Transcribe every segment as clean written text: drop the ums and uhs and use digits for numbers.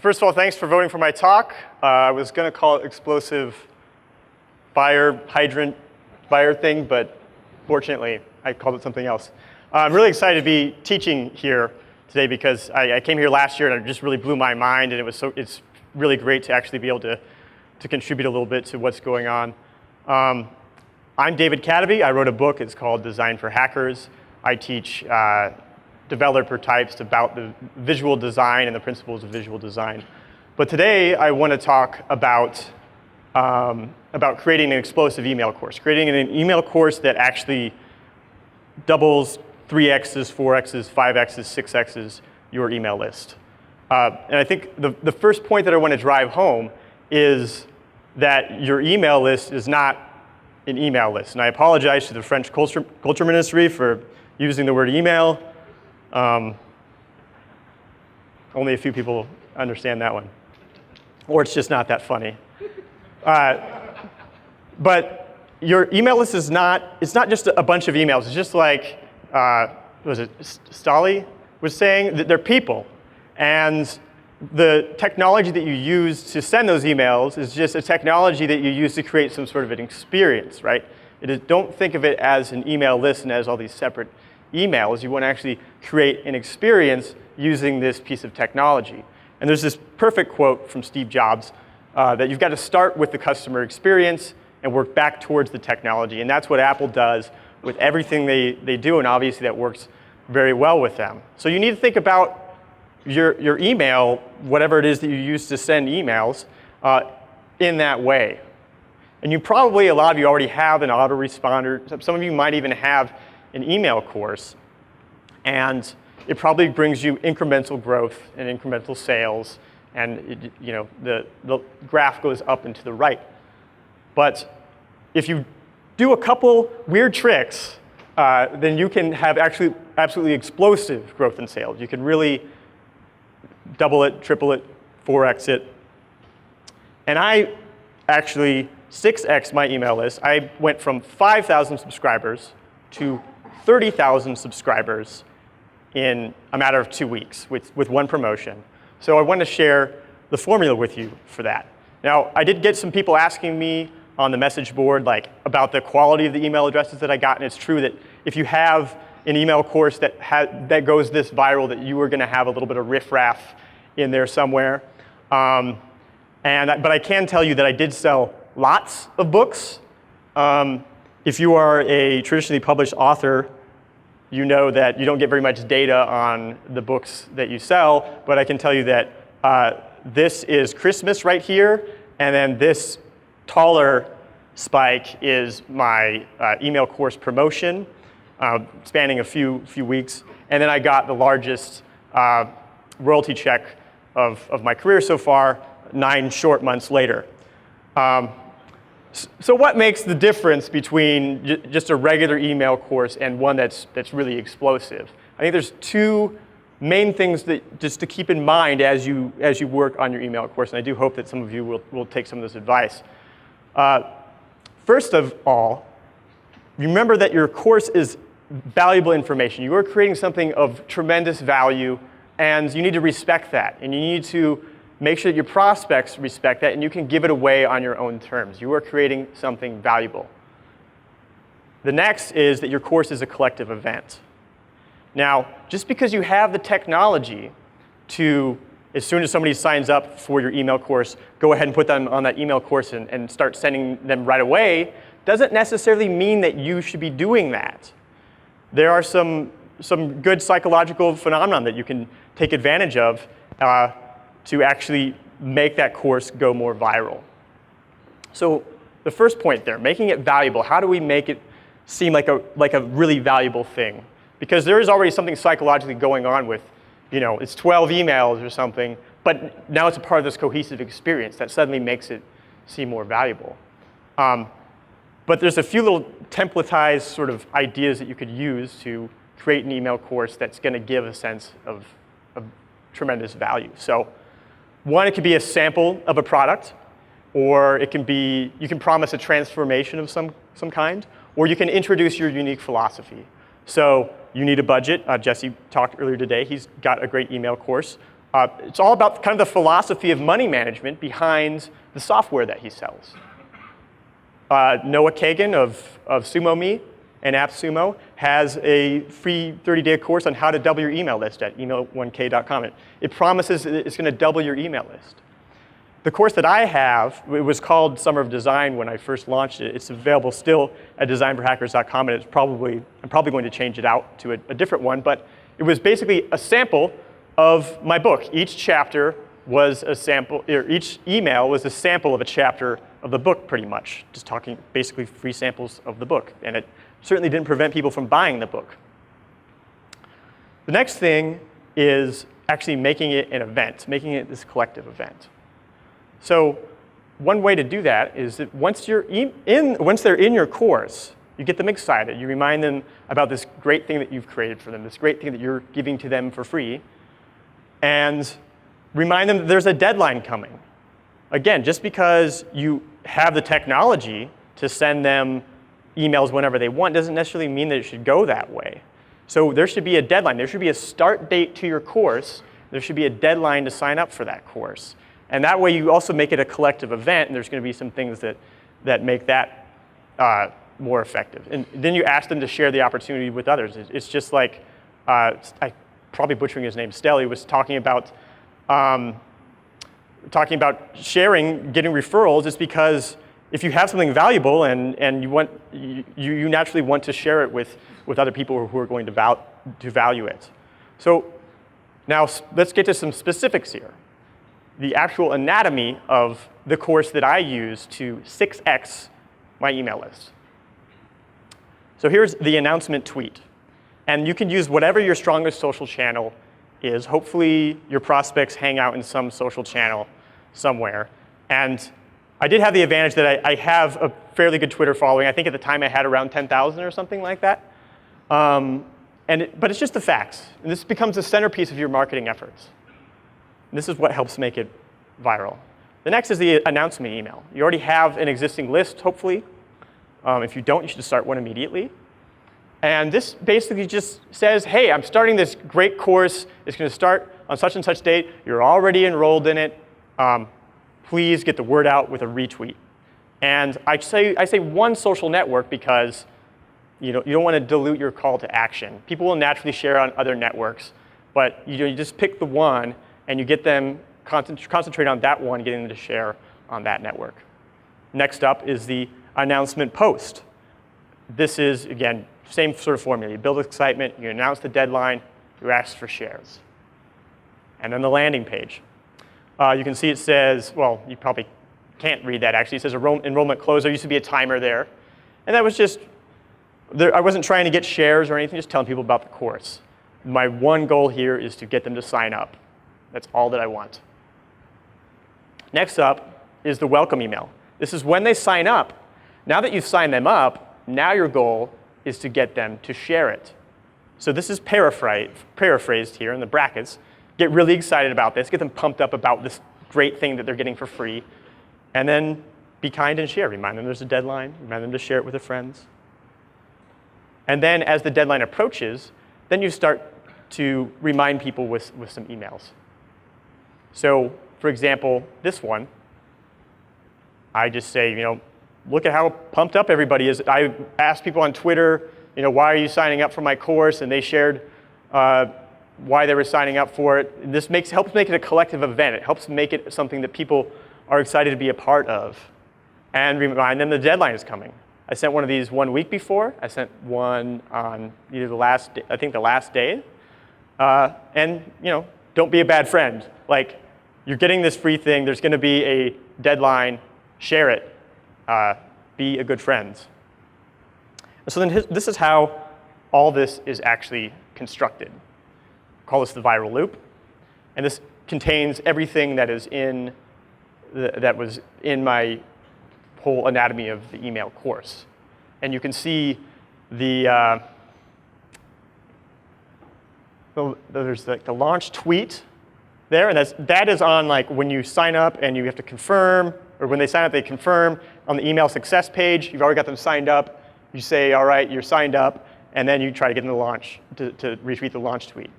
First of all, thanks for voting for my talk. I was going to call it explosive fire hydrant fire thing, but fortunately, I called it something else. I'm really excited to be teaching here today because I came here last year and it just really blew my mind, and it's really great to actually be able to contribute a little bit to what's going on. I'm David Cadeby. I wrote a book. It's called Design for Hackers. I teach developer types about the visual design and the principles of visual design. But today, I want to talk about creating an explosive email course, creating an email course that actually doubles 3x's, 4x's, 5x's, 6x's your email list. And I think the first point that I want to drive home is that your email list is not an email list. And I apologize to the French culture ministry for using the word email. Only a few people understand that one. Or it's just not that funny. But your email list is it's not just a bunch of emails. It's just like, was it Stali was saying, that they're people. And the technology that you use to send those emails is just a technology that you use to create some sort of an experience, right? Don't think of it as an email list and as all these separate emails. You want to actually create an experience using this piece of technology. And there's this perfect quote from Steve Jobs that you've got to start with the customer experience and work back towards the technology. And that's what Apple does with everything they do, and obviously that works very well with them. So you need to think about your email, whatever it is that you use to send emails, in that way. And a lot of you already have an autoresponder. Some of you might even have an email course. And it probably brings you incremental growth and incremental sales. And the graph goes up and to the right. But if you do a couple weird tricks, then you can have actually absolutely explosive growth in sales. You can really double it, triple it, 4x it. And I actually 6x my email list. I went from 5,000 subscribers to 30,000 subscribers in a matter of 2 weeks with one promotion. So I want to share the formula with you for that. Now, I did get some people asking me on the message board about the quality of the email addresses that I got, and it's true that if you have an email course that goes this viral, that you are going to have a little bit of riffraff in there somewhere. But I can tell you that I did sell lots of books. If you are a traditionally published author, you know that you don't get very much data on the books that you sell, but I can tell you that this is Christmas right here, and then this taller spike is my email course promotion, spanning a few weeks, and then I got the largest royalty check of my career so far, 9 short months later. So what makes the difference between just a regular email course and one that's really explosive? I think there's 2 main things that just to keep in mind as you work on your email course, and I do hope that some of you will take some of this advice. First of all, remember that your course is valuable information. You are creating something of tremendous value, and you need to respect that, and you need to make sure that your prospects respect that, and you can give it away on your own terms. You are creating something valuable. The next is that your course is a collective event. Now, just because you have the technology to, as soon as somebody signs up for your email course, go ahead and put them on that email course and start sending them right away, doesn't necessarily mean that you should be doing that. There are some good psychological phenomenon that you can take advantage of to actually make that course go more viral. So the first point there, making it valuable. How do we make it seem like a really valuable thing? Because there is already something psychologically going on with, it's 12 emails or something, but now it's a part of this cohesive experience that suddenly makes it seem more valuable. But there's a few little templatized sort of ideas that you could use to create an email course that's going to give a sense of tremendous value. So one, it could be a sample of a product, or it can be, you can promise a transformation of some kind, or you can introduce your unique philosophy. So you need a budget. Jesse talked earlier today. He's got a great email course. It's all about kind of the philosophy of money management behind the software that he sells. Noah Kagan of SumoMe and AppSumo has a free 30-day course on how to double your email list at email1k.com. It promises it's going to double your email list. The course that I have, it was called Summer of Design when I first launched it. It's available still at designforhackers.com, and I'm probably going to change it out to a different one, but it was basically a sample of my book. Each chapter was a sample, or each email was a sample of a chapter of the book, pretty much, just talking basically free samples of the book, and it certainly didn't prevent people from buying the book. The next thing is actually making it an event, making it this collective event. So one way to do that is that once they're in your course, you get them excited. You remind them about this great thing that you've created for them, this great thing that you're giving to them for free, and remind them that there's a deadline coming. Again, just because you have the technology to send them emails whenever they want doesn't necessarily mean that it should go that way. So there should be a deadline. There should be a start date to your course. There should be a deadline to sign up for that course. And that way you also make it a collective event, and there's going to be some things that make that more effective. And then you ask them to share the opportunity with others. It's just like, I'm probably butchering his name, Stelly was talking about sharing, getting referrals. It's because if you have something valuable and you naturally want to share it with other people who are going to value it. So now let's get to some specifics here. The actual anatomy of the course that I use to 6x my email list. So here's the announcement tweet. And you can use whatever your strongest social channel is. Hopefully your prospects hang out in some social channel somewhere. And I did have the advantage that I have a fairly good Twitter following. I think at the time I had around 10,000 or something like that. But it's just the facts. And this becomes the centerpiece of your marketing efforts. This is what helps make it viral. The next is the announcement email. You already have an existing list, hopefully. If you don't, you should start one immediately. And this basically just says, hey, I'm starting this great course. It's going to start on such and such date. You're already enrolled in it. Please get the word out with a retweet. And I say one social network because you don't want to dilute your call to action. People will naturally share on other networks, but you just pick the one and you get them concentrate on that one, getting them to share on that network. Next up is the announcement post. This is, again, same sort of formula. You build excitement, you announce the deadline, you ask for shares. And then the landing page. You can see it says, well, you probably can't read that actually. It says enrollment closed. There used to be a timer there. And that was just, I wasn't trying to get shares or anything, just telling people about the course. My one goal here is to get them to sign up. That's all that I want. Next up is the welcome email. This is when they sign up. Now that you've signed them up, now your goal is to get them to share it. So this is paraphrased here in the brackets. Get really excited about this. Get them pumped up about this great thing that they're getting for free. And then be kind and share. Remind them there's a deadline. Remind them to share it with their friends. And then as the deadline approaches, then you start to remind people with some emails. So for example, this one, I just say, look at how pumped up everybody is. I asked people on Twitter, why are you signing up for my course? And they shared why they were signing up for it. And this helps make it a collective event. It helps make it something that people are excited to be a part of. And remind them the deadline is coming. I sent one of these 1 week before. I sent one on either the last day. And don't be a bad friend. Like, you're getting this free thing. There's going to be a deadline. Share it. Be a good friend. So then this is how all this is actually constructed. Call this the viral loop. And this contains everything that is that was in my whole anatomy of the email course. And you can see there's the launch tweet there, and that is on like when you sign up and you have to confirm, or when they sign up, they confirm on the email success page. You've already got them signed up. You say, all right, you're signed up, and then you try to get them to launch, to retweet the launch tweet.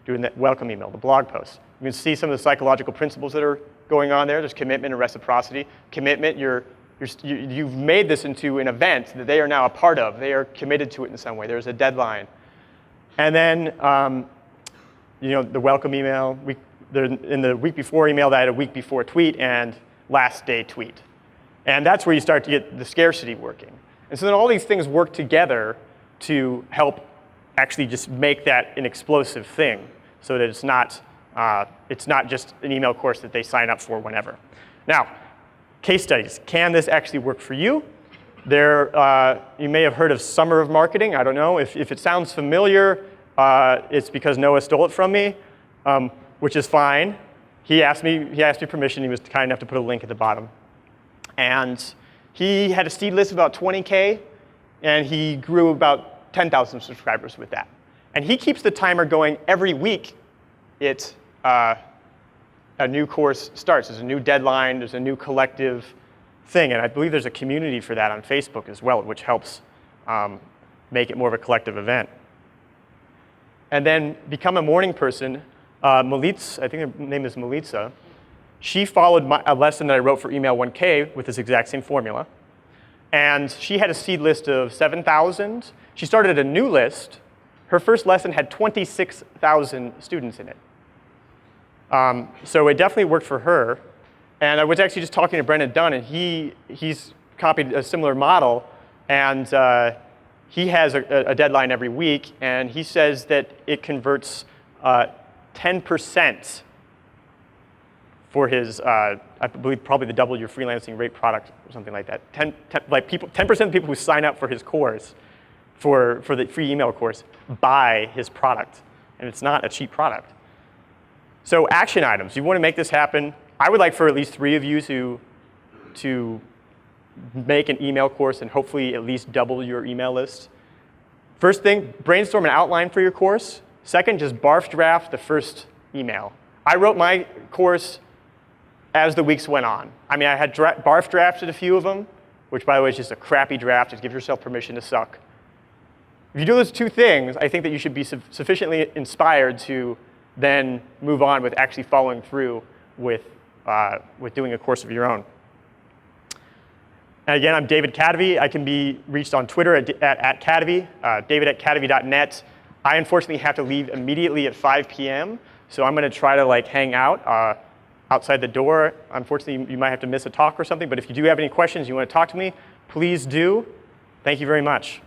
doing that welcome email, the blog post. You can see some of the psychological principles that are going on there. There's commitment and reciprocity. Commitment, you've made this into an event that they are now a part of. They are committed to it in some way. There's a deadline. And then the welcome email. In the week before email, that had a week before tweet and last day tweet. And that's where you start to get the scarcity working. And so then all these things work together to help actually just make that an explosive thing so that it's not just an email course that they sign up for whenever. Now, case studies. Can this actually work for you? You may have heard of Summer of Marketing. I don't know. If it sounds familiar, it's because Noah stole it from me, which is fine. He asked me permission. He was kind enough to put a link at the bottom. And he had a seed list of about 20K, and he grew about 10,000 subscribers with that. And he keeps the timer going every week. A new course starts. There's a new deadline. There's a new collective thing. And I believe there's a community for that on Facebook as well, which helps make it more of a collective event. And then become a morning person. Melitza, I think her name is Melitza. She followed a lesson that I wrote for Email 1K with this exact same formula. And she had a seed list of 7,000. She started a new list. Her first lesson had 26,000 students in it. So it definitely worked for her. And I was actually just talking to Brendan Dunn, and he's copied a similar model. And he has a deadline every week. And he says that it converts 10% for his, I believe, probably the double your freelancing rate product or something like that. 10% of people who sign up for his course, for the free email course, buy his product. And it's not a cheap product. So action items. You want to make this happen. I would like for at least 3 of you to make an email course and hopefully at least double your email list. First thing, brainstorm an outline for your course. Second, just barf draft the first email. I wrote my course as the weeks went on. I mean, I had barf drafted a few of them, which, by the way, is just a crappy draft. Just give yourself permission to suck. If you do those 2 things, I think that you should be sufficiently inspired to then move on with actually following through with doing a course of your own. And again, I'm David Cadavy. I can be reached on Twitter at Cadavy, david@cadavy.net. I unfortunately have to leave immediately at 5 p.m., so I'm going to try to hang out outside the door. Unfortunately, you might have to miss a talk or something, but if you do have any questions, you want to talk to me, please do. Thank you very much.